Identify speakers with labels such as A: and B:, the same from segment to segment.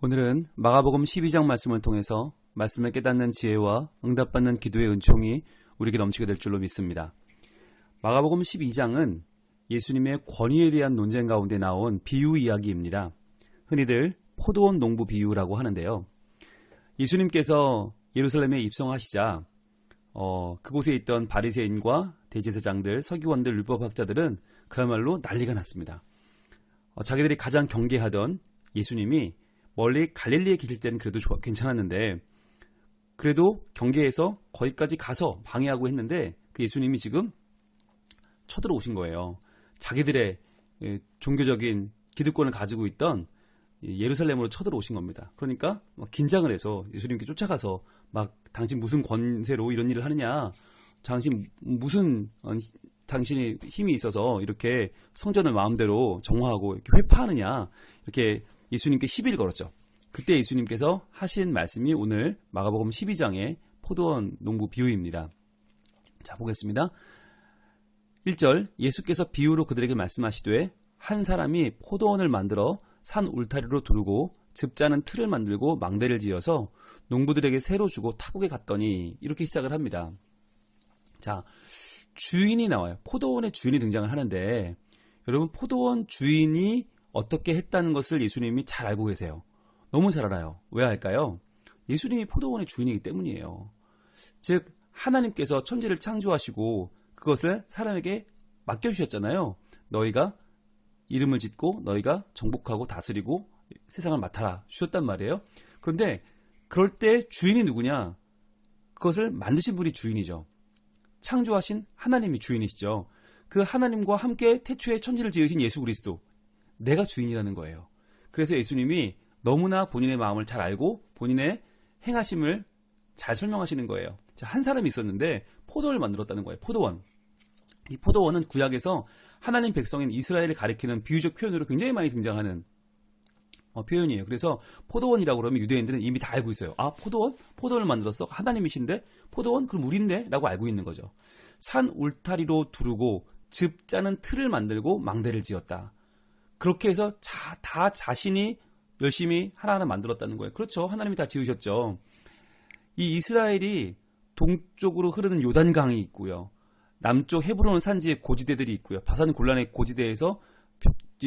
A: 오늘은 마가복음 12장 말씀을 통해서 말씀을 깨닫는 지혜와 응답받는 기도의 은총이 우리에게 넘치게 될 줄로 믿습니다. 마가복음 12장은 예수님의 권위에 대한 논쟁 가운데 나온 비유 이야기입니다. 흔히들 포도원 농부 비유라고 하는데요. 예수님께서 예루살렘에 입성하시자 그곳에 있던 바리새인과 대제사장들, 서기관들, 율법학자들은 그야말로 난리가 났습니다. 자기들이 가장 경계하던 예수님이 멀리 갈릴리에 계실 때는 그래도 괜찮았는데 그래도 경계에서 거기까지 가서 방해하고 했는데 그 예수님이 지금 쳐들어오신 거예요. 자기들의 종교적인 기득권을 가지고 있던 예루살렘으로 쳐들어오신 겁니다. 그러니까 막 긴장을 해서 예수님께 쫓아가서 막 당신 무슨 권세로 이런 일을 하느냐, 당신 무슨 당신이 힘이 있어서 이렇게 성전을 마음대로 정화하고 이렇게 회파하느냐, 이렇게 예수님께 시비를 걸었죠. 그때 예수님께서 하신 말씀이 오늘 마가복음 12장의 포도원 농부 비유입니다. 자, 보겠습니다. 1절, 예수께서 비유로 그들에게 말씀하시되 한 사람이 포도원을 만들어 산 울타리로 두르고 즙자는 틀을 만들고 망대를 지어서 농부들에게 새로 주고 타국에 갔더니, 이렇게 시작을 합니다. 자, 주인이 나와요. 포도원의 주인이 등장을 하는데, 여러분, 포도원 주인이 어떻게 했다는 것을 예수님이 잘 알고 계세요. 너무 잘 알아요. 왜 알까요? 예수님이 포도원의 주인이기 때문이에요. 즉, 하나님께서 천지를 창조하시고 그것을 사람에게 맡겨주셨잖아요. 너희가 이름을 짓고 너희가 정복하고 다스리고 세상을 맡아라 주셨단 말이에요. 그런데 그럴 때 주인이 누구냐? 그것을 만드신 분이 주인이죠. 창조하신 하나님이 주인이시죠. 그 하나님과 함께 태초에 천지를 지으신 예수 그리스도, 내가 주인이라는 거예요. 그래서 예수님이 너무나 본인의 마음을 잘 알고 본인의 행하심을 잘 설명하시는 거예요. 자, 한 사람이 있었는데 포도를 만들었다는 거예요. 포도원. 이 포도원은 구약에서 하나님 백성인 이스라엘을 가리키는 비유적 표현으로 굉장히 많이 등장하는 표현이에요. 그래서 포도원이라고 그러면 유대인들은 이미 다 알고 있어요. 아, 포도원? 포도원을 만들었어? 하나님이신데? 포도원? 그럼 우린데? 라고 알고 있는 거죠. 산 울타리로 두르고 즙자는 틀을 만들고 망대를 지었다. 그렇게 해서 다 자신이 열심히 하나하나 만들었다는 거예요. 그렇죠. 하나님이 다 지으셨죠. 이 이스라엘이 동쪽으로 흐르는 요단강이 있고요. 남쪽 헤브론 산지에 고지대들이 있고요. 바산 골란의 고지대에서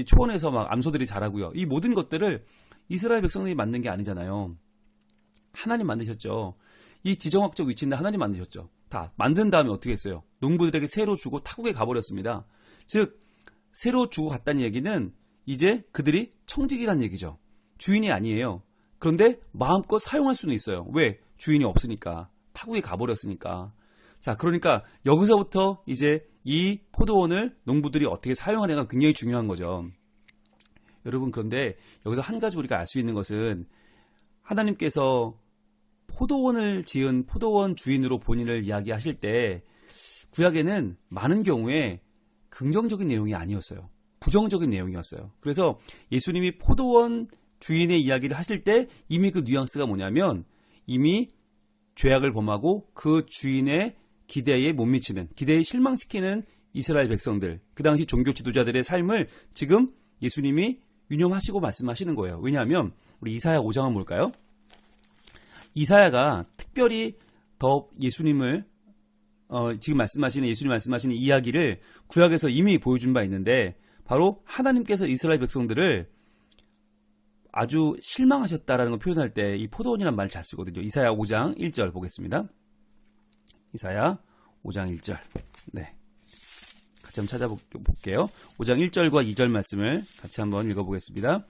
A: 초원에서 막 암소들이 자라고요. 이 모든 것들을 이스라엘 백성들이 만든 게 아니잖아요. 하나님 만드셨죠. 이 지정학적 위치인데 하나님 만드셨죠. 다 만든 다음에 어떻게 했어요? 농부들에게 새로 주고 타국에 가버렸습니다. 즉, 새로 주고 갔다는 얘기는 이제 그들이 청직이란 얘기죠. 주인이 아니에요. 그런데 마음껏 사용할 수는 있어요. 왜? 주인이 없으니까. 타국에 가버렸으니까. 자, 그러니까 여기서부터 이제 이 포도원을 농부들이 어떻게 사용하느냐가 굉장히 중요한 거죠. 여러분, 그런데 여기서 한 가지 우리가 알 수 있는 것은 하나님께서 포도원을 지은 포도원 주인으로 본인을 이야기하실 때 구약에는 많은 경우에 긍정적인 내용이 아니었어요. 부정적인 내용이었어요. 그래서 예수님이 포도원 주인의 이야기를 하실 때 이미 그 뉘앙스가 뭐냐면 이미 죄악을 범하고 그 주인의 기대에 못 미치는, 기대에 실망시키는 이스라엘 백성들, 그 당시 종교 지도자들의 삶을 지금 예수님이 유념하시고 말씀하시는 거예요. 왜냐하면 우리 이사야 5장은 뭘까요? 이사야가 특별히 더 예수님을 지금 말씀하시는, 예수님 말씀하시는 이야기를 구약에서 이미 보여준 바 있는데, 바로 하나님께서 이스라엘 백성들을 아주 실망하셨다라는 걸 표현할 때 이 포도원이라는 말을 잘 쓰거든요. 이사야 5장 1절 보겠습니다. 이사야 5장 1절. 네. 같이 한번 찾아볼게요. 5장 1절과 2절 말씀을 같이 한번 읽어보겠습니다.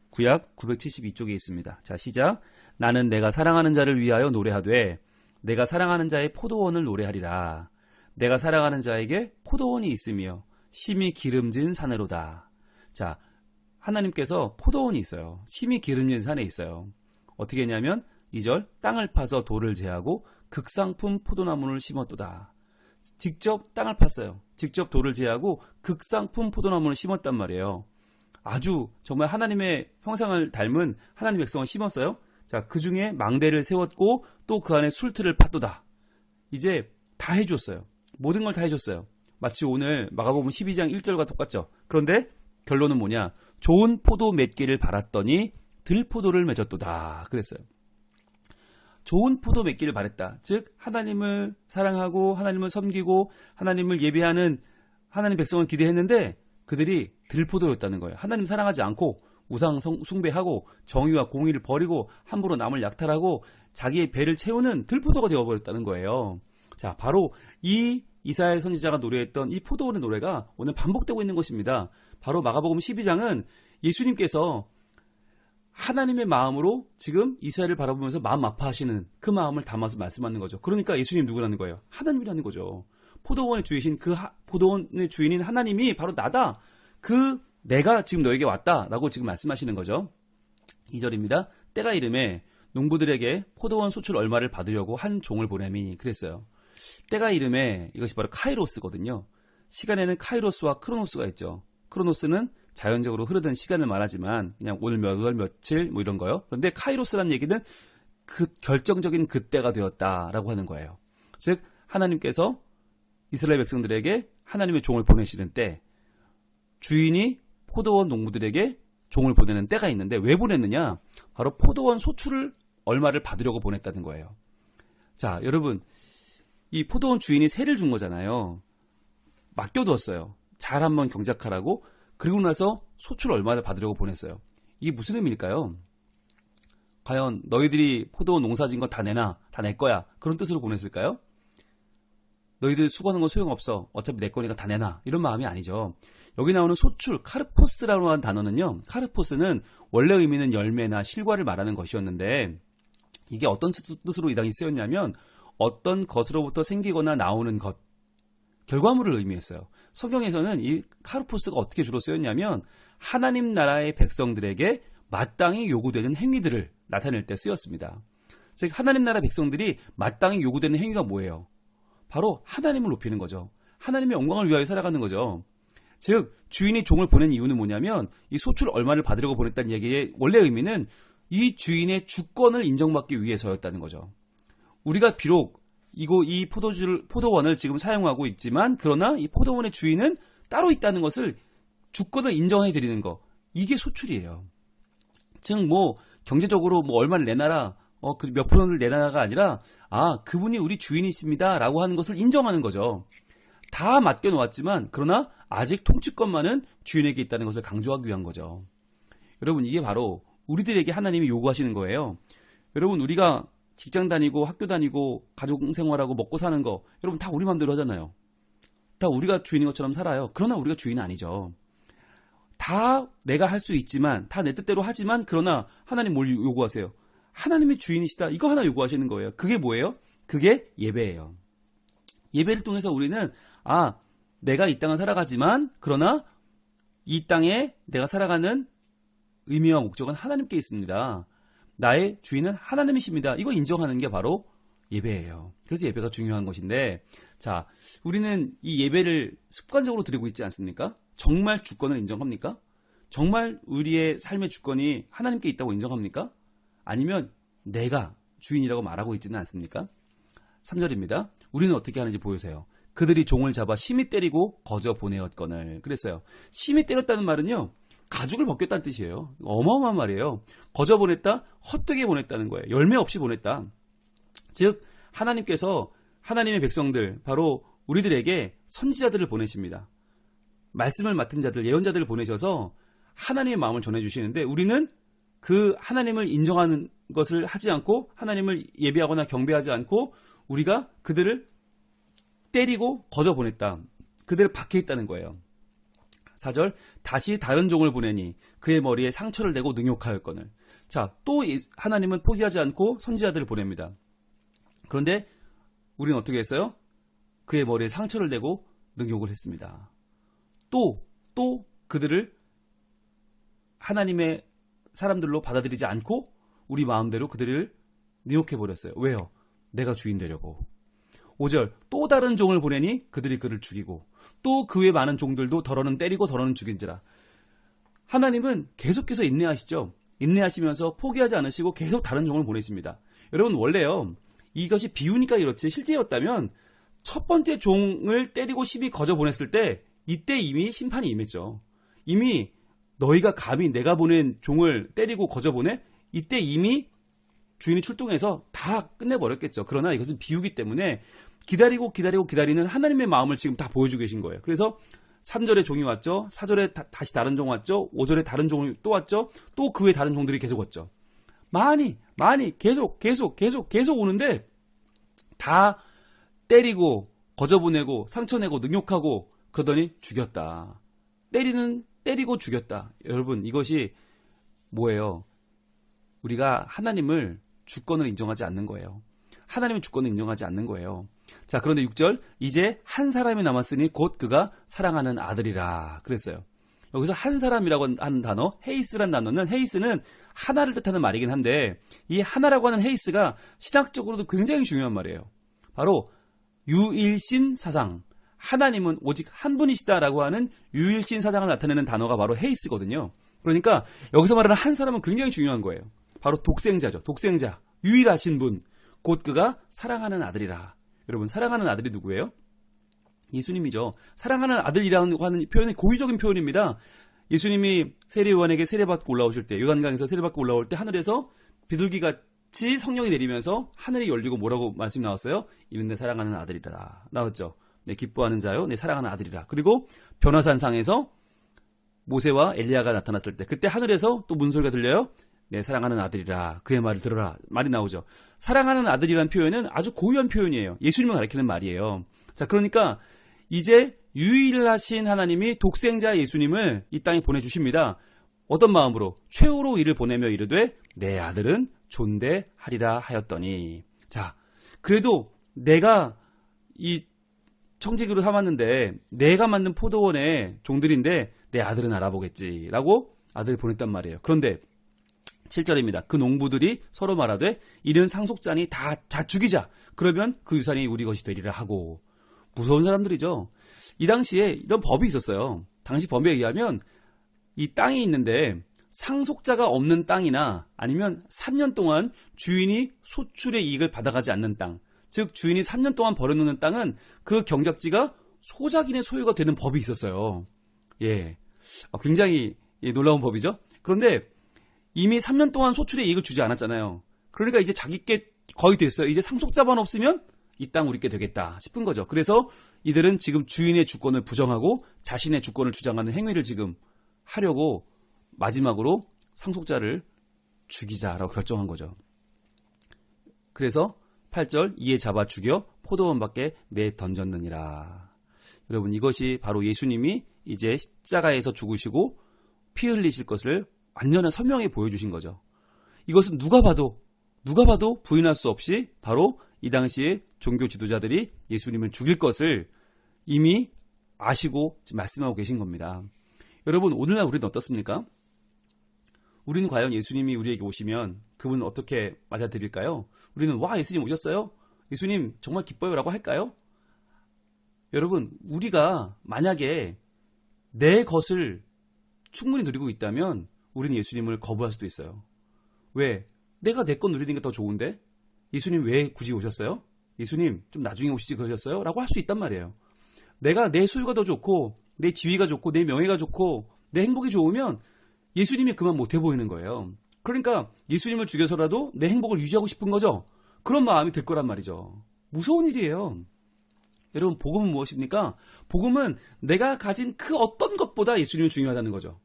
A: 구약 972쪽에 있습니다. 자, 시작. 나는 내가 사랑하는 자를 위하여 노래하되 내가 사랑하는 자의 포도원을 노래하리라. 내가 사랑하는 자에게 포도원이 있으며 심히 기름진 산으로다. 자, 하나님께서 포도원이 있어요. 심히 기름진 산에 있어요. 어떻게 했냐면 2절, 땅을 파서 돌을 제하고 극상품 포도나무를 심었도다. 직접 땅을 팠어요. 직접 돌을 제하고 극상품 포도나무를 심었단 말이에요. 아주 정말 하나님의 형상을 닮은 하나님의 백성을 심었어요. 자, 그 중에 망대를 세웠고 또 그 안에 술틀을 팠도다. 이제 다 해줬어요. 모든 걸 다 해줬어요. 마치 오늘 마가복음 12장 1절과 똑같죠. 그런데 결론은 뭐냐? 좋은 포도 몇 개를 발았더니 들포도를 맺었도다 그랬어요. 좋은 포도 맺기를 바랬다. 즉 하나님을 사랑하고 하나님을 섬기고 하나님을 예배하는 하나님 백성을 기대했는데 그들이 들포도였다는 거예요. 하나님 사랑하지 않고 우상 숭배하고 정의와 공의를 버리고 함부로 남을 약탈하고 자기의 배를 채우는 들포도가 되어버렸다는 거예요. 자, 바로 이 이사야 선지자가 노래했던 이 포도원의 노래가 오늘 반복되고 있는 것입니다. 바로 마가복음 12장은 예수님께서 하나님의 마음으로 지금 이스라엘을 바라보면서 마음 아파하시는 그 마음을 담아서 말씀하는 거죠. 그러니까 예수님 누구라는 거예요? 하나님이라는 거죠. 포도원의 주이신 포도원의 주인인 하나님이 바로 나다. 내가 지금 너에게 왔다라고 지금 말씀하시는 거죠. 2절입니다. 때가 이름에 농부들에게 포도원 소출 얼마를 받으려고 한 종을 보내미 그랬어요. 때가 이름에 이것이 바로 카이로스거든요. 시간에는 카이로스와 크로노스가 있죠. 크로노스는 자연적으로 흐르던 시간을 말하지만 그냥 오늘 몇 월 며칠 뭐 이런 거요. 그런데 카이로스라는 얘기는 그 결정적인 그때가 되었다라고 하는 거예요. 즉 하나님께서 이스라엘 백성들에게 하나님의 종을 보내시는 때 주인이 포도원 농부들에게 종을 보내는 때가 있는데 왜 보냈느냐? 바로 포도원 소출을 얼마를 받으려고 보냈다는 거예요. 자, 여러분 이 포도원 주인이 세를 준 거잖아요. 맡겨두었어요. 잘 한번 경작하라고. 그리고 나서 소출 얼마를 받으려고 보냈어요. 이게 무슨 의미일까요? 과연 너희들이 포도원 농사진 건 다 내놔. 다 내 거야. 그런 뜻으로 보냈을까요? 너희들 수고하는 건 소용없어. 어차피 내 거니까 다 내놔. 이런 마음이 아니죠. 여기 나오는 소출, 카르포스라고 하는 단어는요. 카르포스는 원래 의미는 열매나 실과를 말하는 것이었는데 이게 어떤 뜻으로 이 당시 쓰였냐면 어떤 것으로부터 생기거나 나오는 것, 결과물을 의미했어요. 성경에서는 이 카르포스가 어떻게 주로 쓰였냐면 하나님 나라의 백성들에게 마땅히 요구되는 행위들을 나타낼 때 쓰였습니다. 즉 하나님 나라 백성들이 마땅히 요구되는 행위가 뭐예요? 바로 하나님을 높이는 거죠. 하나님의 영광을 위하여 살아가는 거죠. 즉 주인이 종을 보낸 이유는 뭐냐면 이 소출 얼마를 받으려고 보냈다는 얘기의 원래 의미는 이 주인의 주권을 인정받기 위해서였다는 거죠. 우리가 비록 이 포도원을 지금 사용하고 있지만 그러나 이 포도원의 주인은 따로 있다는 것을 주권을 인정해 드리는 거. 이게 소출이에요. 즉 경제적으로 얼마를 내놔라. 그 몇 프로를 내놔라가 아니라 그분이 우리 주인이십니다라고 하는 것을 인정하는 거죠. 다 맡겨 놓았지만 그러나 아직 통치권만은 주인에게 있다는 것을 강조하기 위한 거죠. 여러분 이게 바로 우리들에게 하나님이 요구하시는 거예요. 여러분 우리가 직장 다니고 학교 다니고 가족 생활하고 먹고 사는 거 여러분 다 우리 마음대로 하잖아요. 다 우리가 주인인 것처럼 살아요. 그러나 우리가 주인은 아니죠. 다 내가 할 수 있지만 다 내 뜻대로 하지만 그러나 하나님 뭘 요구하세요? 하나님이 주인이시다. 이거 하나 요구하시는 거예요. 그게 뭐예요? 그게 예배예요. 예배를 통해서 우리는 내가 이 땅을 살아가지만 그러나 이 땅에 내가 살아가는 의미와 목적은 하나님께 있습니다. 나의 주인은 하나님이십니다. 이거 인정하는 게 바로 예배예요. 그래서 예배가 중요한 것인데 자, 우리는 이 예배를 습관적으로 드리고 있지 않습니까? 정말 주권을 인정합니까? 정말 우리의 삶의 주권이 하나님께 있다고 인정합니까? 아니면 내가 주인이라고 말하고 있지는 않습니까? 3절입니다. 우리는 어떻게 하는지 보여주세요. 그들이 종을 잡아 심히 때리고 거저 보내었거늘 그랬어요. 심히 때렸다는 말은요. 가죽을 벗겼다는 뜻이에요. 어마어마한 말이에요. 거저 보냈다, 헛되게 보냈다는 거예요. 열매 없이 보냈다. 즉 하나님께서 하나님의 백성들 바로 우리들에게 선지자들을 보내십니다. 말씀을 맡은 자들, 예언자들을 보내셔서 하나님의 마음을 전해주시는데 우리는 그 하나님을 인정하는 것을 하지 않고 하나님을 예배하거나 경배하지 않고 우리가 그들을 때리고 거저 보냈다. 그들을 박해했다는 거예요. 4절 다시 다른 종을 보내니 그의 머리에 상처를 내고 능욕하였거늘. 자, 또 하나님은 포기하지 않고 선지자들을 보냅니다. 그런데 우리는 어떻게 했어요? 그의 머리에 상처를 내고 능욕을 했습니다. 또 그들을 하나님의 사람들로 받아들이지 않고 우리 마음대로 그들을 능욕해버렸어요. 왜요? 내가 주인 되려고. 5절 또 다른 종을 보내니 그들이 그를 죽이고 또 그 외 많은 종들도 더러는 때리고 더러는 죽인지라. 하나님은 계속해서 인내하시죠. 인내하시면서 포기하지 않으시고 계속 다른 종을 보내십니다. 여러분 원래요. 이것이 비유니까 이렇지 실제였다면 첫 번째 종을 때리고 심히 거저 보냈을 때 이때 이미 심판이 임했죠. 이미 너희가 감히 내가 보낸 종을 때리고 거저보내? 이때 이미 주인이 출동해서 다 끝내버렸겠죠. 그러나 이것은 비유기 때문에 기다리는 하나님의 마음을 지금 다 보여주고 계신 거예요. 그래서 3절에 종이 왔죠. 4절에 다시 다른 종 왔죠. 5절에 다른 종이 또 왔죠. 또 그 외 다른 종들이 계속 왔죠. 많이 계속 오는데 다 때리고 거저보내고 상처내고 능욕하고 그러더니 죽였다. 때리고 죽였다. 여러분, 이것이 뭐예요? 우리가 하나님을 주권을 인정하지 않는 거예요. 하나님의 주권을 인정하지 않는 거예요. 자, 그런데 6절, 이제 한 사람이 남았으니 곧 그가 사랑하는 아들이라 그랬어요. 여기서 한 사람이라고 하는 단어, 헤이스란 단어는, 헤이스는 하나를 뜻하는 말이긴 한데, 이 하나라고 하는 헤이스가 신학적으로도 굉장히 중요한 말이에요. 바로 유일신 사상, 하나님은 오직 한 분이시다라고 하는 유일신 사상을 나타내는 단어가 바로 헤이스거든요. 그러니까 여기서 말하는 한 사람은 굉장히 중요한 거예요. 바로 독생자죠. 독생자, 유일하신 분, 곧 그가 사랑하는 아들이라. 여러분, 사랑하는 아들이 누구예요? 예수님이죠. 사랑하는 아들이라고 하는 표현이 고유적인 표현입니다. 예수님이 세례 요한에게 세례받고 올라오실 때, 요단강에서 세례받고 올라올 때 하늘에서 비둘기같이 성령이 내리면서 하늘이 열리고 뭐라고 말씀이 나왔어요? 이는 내 사랑하는 아들이라 나왔죠. 내 기뻐하는 자요, 내 사랑하는 아들이라. 그리고 변화산상에서 모세와 엘리야가 나타났을 때, 그때 하늘에서 또 무슨 소리가 들려요? 내 사랑하는 아들이라, 그의 말을 들어라, 말이 나오죠. 사랑하는 아들이라는 표현은 아주 고유한 표현이에요. 예수님을 가리키는 말이에요. 자, 그러니까 이제 유일하신 하나님이 독생자 예수님을 이 땅에 보내주십니다. 어떤 마음으로? 최후로 이를 보내며 이르되 내 아들은 존대하리라 하였더니. 자, 그래도 내가 이 청지기로 삼았는데 내가 만든 포도원의 종들인데 내 아들은 알아보겠지라고 아들을 보냈단 말이에요. 그런데 7절입니다. 그 농부들이 서로 말하되 이는 상속자니 다 죽이자. 그러면 그 유산이 우리 것이 되리라 하고. 무서운 사람들이죠. 이 당시에 이런 법이 있었어요. 당시 법에 의하면 이 땅이 있는데 상속자가 없는 땅이나 아니면 3년 동안 주인이 소출의 이익을 받아가지 않는 땅, 즉 주인이 3년 동안 버려놓는 땅은 그 경작지가 소작인의 소유가 되는 법이 있었어요. 예, 굉장히 놀라운 법이죠. 그런데 이미 3년 동안 소출의 이익을 주지 않았잖아요. 그러니까 이제 자기께 거의 됐어요. 이제 상속자만 없으면 이 땅 우리께 되겠다 싶은 거죠. 그래서 이들은 지금 주인의 주권을 부정하고 자신의 주권을 주장하는 행위를 지금 하려고 마지막으로 상속자를 죽이자라고 결정한 거죠. 그래서 8절, 이에 잡아 죽여 포도원 밖에 내던졌느니라. 여러분, 이것이 바로 예수님이 이제 십자가에서 죽으시고 피 흘리실 것을 완전한 선명히 보여주신 거죠. 이것은 누가 봐도 부인할 수 없이 바로 이 당시에 종교 지도자들이 예수님을 죽일 것을 이미 아시고 지금 말씀하고 계신 겁니다. 여러분, 오늘날 우리는 어떻습니까? 우리는 과연 예수님이 우리에게 오시면 그분은 어떻게 맞아들일까요? 우리는 와, 예수님 오셨어요? 예수님 정말 기뻐요 라고 할까요? 여러분, 우리가 만약에 내 것을 충분히 누리고 있다면 우리는 예수님을 거부할 수도 있어요. 왜? 내가 내 것 누리는 게 더 좋은데? 예수님 왜 굳이 오셨어요? 예수님 좀 나중에 오시지 그러셨어요? 라고 할 수 있단 말이에요. 내가 내 소유가 더 좋고 내 지위가 좋고 내 명예가 좋고 내 행복이 좋으면 예수님이 그만 못해 보이는 거예요. 그러니까 예수님을 죽여서라도 내 행복을 유지하고 싶은 거죠. 그런 마음이 들 거란 말이죠. 무서운 일이에요. 여러분, 복음은 무엇입니까? 복음은 내가 가진 그 어떤 것보다 예수님이 중요하다는 거죠.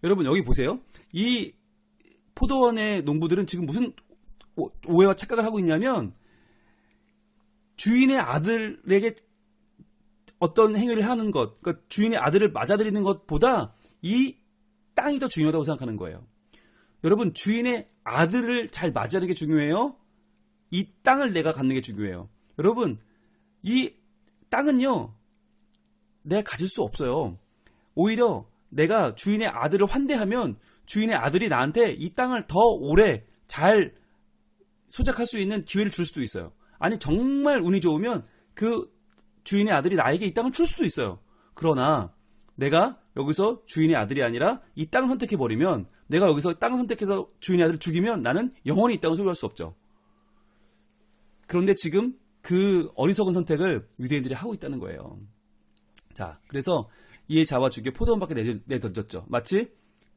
A: 여러분, 여기 보세요. 이 포도원의 농부들은 지금 무슨 오해와 착각을 하고 있냐면 주인의 아들에게 어떤 행위를 하는 것, 그러니까 주인의 아들을 맞아들이는 것보다 이 땅이 더 중요하다고 생각하는 거예요. 여러분, 주인의 아들을 잘 맞이하는 게 중요해요? 이 땅을 내가 갖는 게 중요해요. 여러분, 이 땅은요, 내가 가질 수 없어요. 오히려 내가 주인의 아들을 환대하면 주인의 아들이 나한테 이 땅을 더 오래 잘 소작할 수 있는 기회를 줄 수도 있어요. 아니, 정말 운이 좋으면 그 주인의 아들이 나에게 이 땅을 줄 수도 있어요. 그러나 내가 여기서 주인의 아들이 아니라 이 땅을 선택해버리면, 내가 여기서 땅을 선택해서 주인의 아들을 죽이면 나는 영원히 이 땅을 소유할 수 없죠. 그런데 지금 그 어리석은 선택을 유대인들이 하고 있다는 거예요. 자, 그래서 이에 잡아 죽여 포도원 밖에 내던졌죠. 마치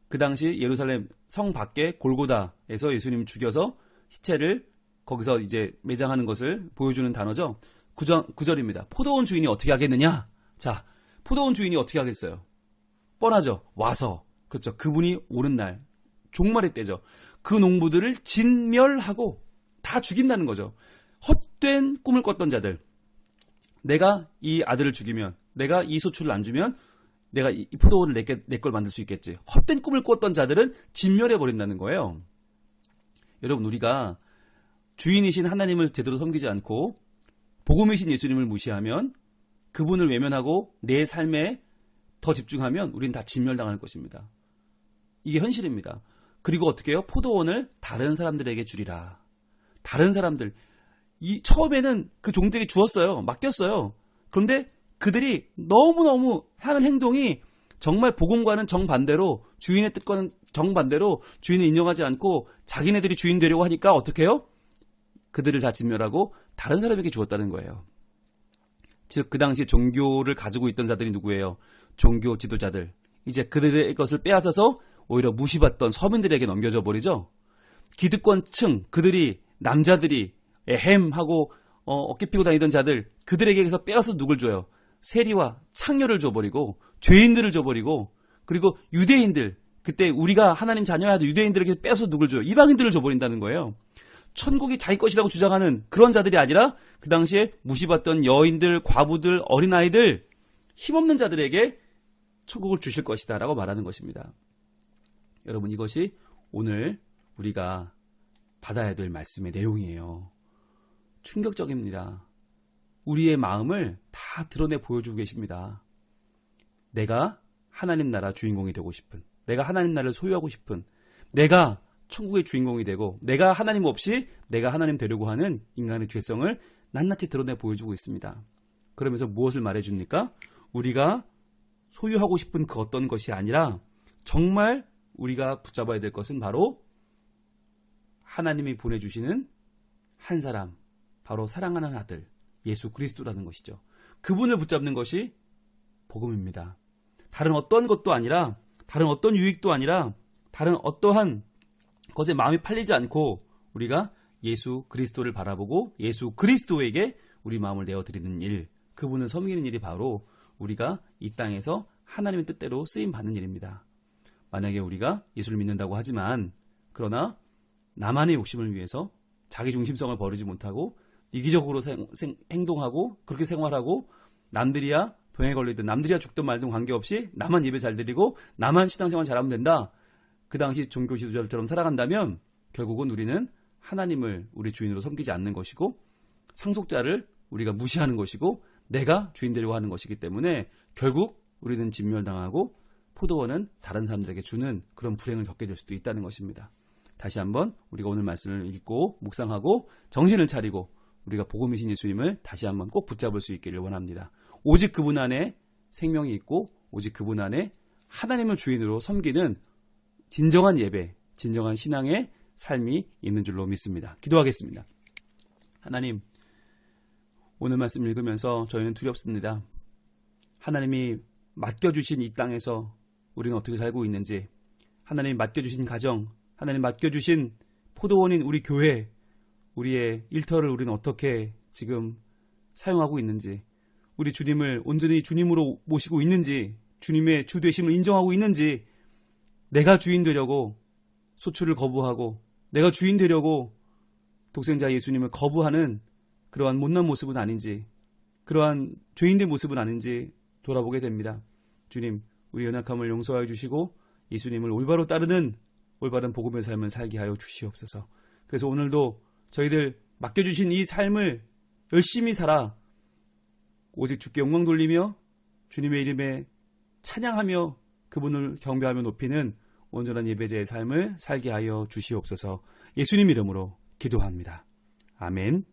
A: 그 당시 예루살렘 성 밖에 골고다에서 예수님 죽여서 시체를 거기서 이제 매장하는 것을 보여주는 단어죠. 9절입니다. 포도원 주인이 어떻게 하겠느냐? 자, 포도원 주인이 어떻게 하겠어요? 뻔하죠. 와서, 그렇죠. 그분이 오는 날, 종말의 때죠. 그 농부들을 진멸하고 다 죽인다는 거죠. 헛된 꿈을 꿨던 자들. 내가 이 아들을 죽이면, 내가 이 소출을 안 주면 내가 이 포도원을 내 걸 만들 수 있겠지. 헛된 꿈을 꿨던 자들은 진멸해버린다는 거예요. 여러분, 우리가 주인이신 하나님을 제대로 섬기지 않고 복음이신 예수님을 무시하면, 그분을 외면하고 내 삶에 더 집중하면 우리는 다 진멸당할 것입니다. 이게 현실입니다. 그리고 어떻게 해요? 포도원을 다른 사람들에게 주리라. 다른 사람들. 처음에는 그 종들에게 주었어요. 맡겼어요. 그런데 그들이 너무너무 하는 행동이 정말 복음과는 정반대로, 주인의 뜻과는 정반대로 주인을 인정하지 않고 자기네들이 주인 되려고 하니까 어떻게 해요? 그들을 다 진멸하고 다른 사람에게 주었다는 거예요. 즉, 그 당시 종교를 가지고 있던 자들이 누구예요? 종교 지도자들. 이제 그들의 것을 빼앗아서 오히려 무시받던 서민들에게 넘겨져 버리죠. 기득권층, 그들이, 남자들이 햄하고 어깨 피고 다니던 자들, 그들에게서 빼앗아서 누굴 줘요? 세리와 창녀를 줘버리고, 죄인들을 줘버리고, 그리고 유대인들, 그때 우리가 하나님 자녀야 해도 유대인들에게 빼앗아서 누굴 줘요? 이방인들을 줘버린다는 거예요. 천국이 자기 것이라고 주장하는 그런 자들이 아니라 그 당시에 무시받던 여인들, 과부들, 어린아이들, 힘없는 자들에게 천국을 주실 것이다 라고 말하는 것입니다. 여러분, 이것이 오늘 우리가 받아야 될 말씀의 내용이에요. 충격적입니다. 우리의 마음을 다 드러내 보여주고 계십니다. 내가 하나님 나라 주인공이 되고 싶은, 내가 하나님 나라를 소유하고 싶은, 내가 천국의 주인공이 되고, 내가 하나님 없이 내가 하나님 되려고 하는 인간의 죄성을 낱낱이 드러내 보여주고 있습니다. 그러면서 무엇을 말해줍니까? 우리가 소유하고 싶은 그 어떤 것이 아니라 정말 우리가 붙잡아야 될 것은 바로 하나님이 보내주시는 한 사람, 바로 사랑하는 아들 예수 그리스도라는 것이죠. 그분을 붙잡는 것이 복음입니다. 다른 어떤 것도 아니라, 다른 어떤 유익도 아니라, 다른 어떠한 것에 마음이 팔리지 않고 우리가 예수 그리스도를 바라보고 예수 그리스도에게 우리 마음을 내어드리는 일, 그분을 섬기는 일이 바로 우리가 이 땅에서 하나님의 뜻대로 쓰임받는 일입니다. 만약에 우리가 예수를 믿는다고 하지만, 그러나 나만의 욕심을 위해서 자기 중심성을 버리지 못하고 이기적으로 행동하고 그렇게 생활하고, 남들이야 병에 걸리든 남들이야 죽든 말든 관계없이 나만 예배 잘 드리고 나만 신앙생활 잘하면 된다, 그 당시 종교 지도자들처럼 살아간다면 결국은 우리는 하나님을 우리 주인으로 섬기지 않는 것이고, 상속자를 우리가 무시하는 것이고, 내가 주인 되려고 하는 것이기 때문에 결국 우리는 진멸당하고 포도원은 다른 사람들에게 주는 그런 불행을 겪게 될 수도 있다는 것입니다. 다시 한번 우리가 오늘 말씀을 읽고 묵상하고 정신을 차리고 우리가 복음이신 예수님을 다시 한번 꼭 붙잡을 수 있기를 원합니다. 오직 그분 안에 생명이 있고, 오직 그분 안에 하나님을 주인으로 섬기는 진정한 예배, 진정한 신앙의 삶이 있는 줄로 믿습니다. 기도하겠습니다. 하나님, 오늘 말씀 읽으면서 저희는 두렵습니다. 하나님이 맡겨주신 이 땅에서 우리는 어떻게 살고 있는지, 하나님이 맡겨주신 가정, 하나님 맡겨주신 포도원인 우리 교회, 우리의 일터를 우리는 어떻게 지금 사용하고 있는지, 우리 주님을 온전히 주님으로 모시고 있는지, 주님의 주되심을 인정하고 있는지, 내가 주인 되려고 소출을 거부하고 내가 주인 되려고 독생자 예수님을 거부하는 그러한 못난 모습은 아닌지, 그러한 죄인된 모습은 아닌지 돌아보게 됩니다. 주님, 우리 연약함을 용서하여 주시고 예수님을 올바로 따르는 올바른 복음의 삶을 살게 하여 주시옵소서. 그래서 오늘도 저희들 맡겨주신 이 삶을 열심히 살아 오직 주께 영광 돌리며 주님의 이름에 찬양하며 그분을 경배하며 높이는 온전한 예배자의 삶을 살게 하여 주시옵소서. 예수님 이름으로 기도합니다. 아멘.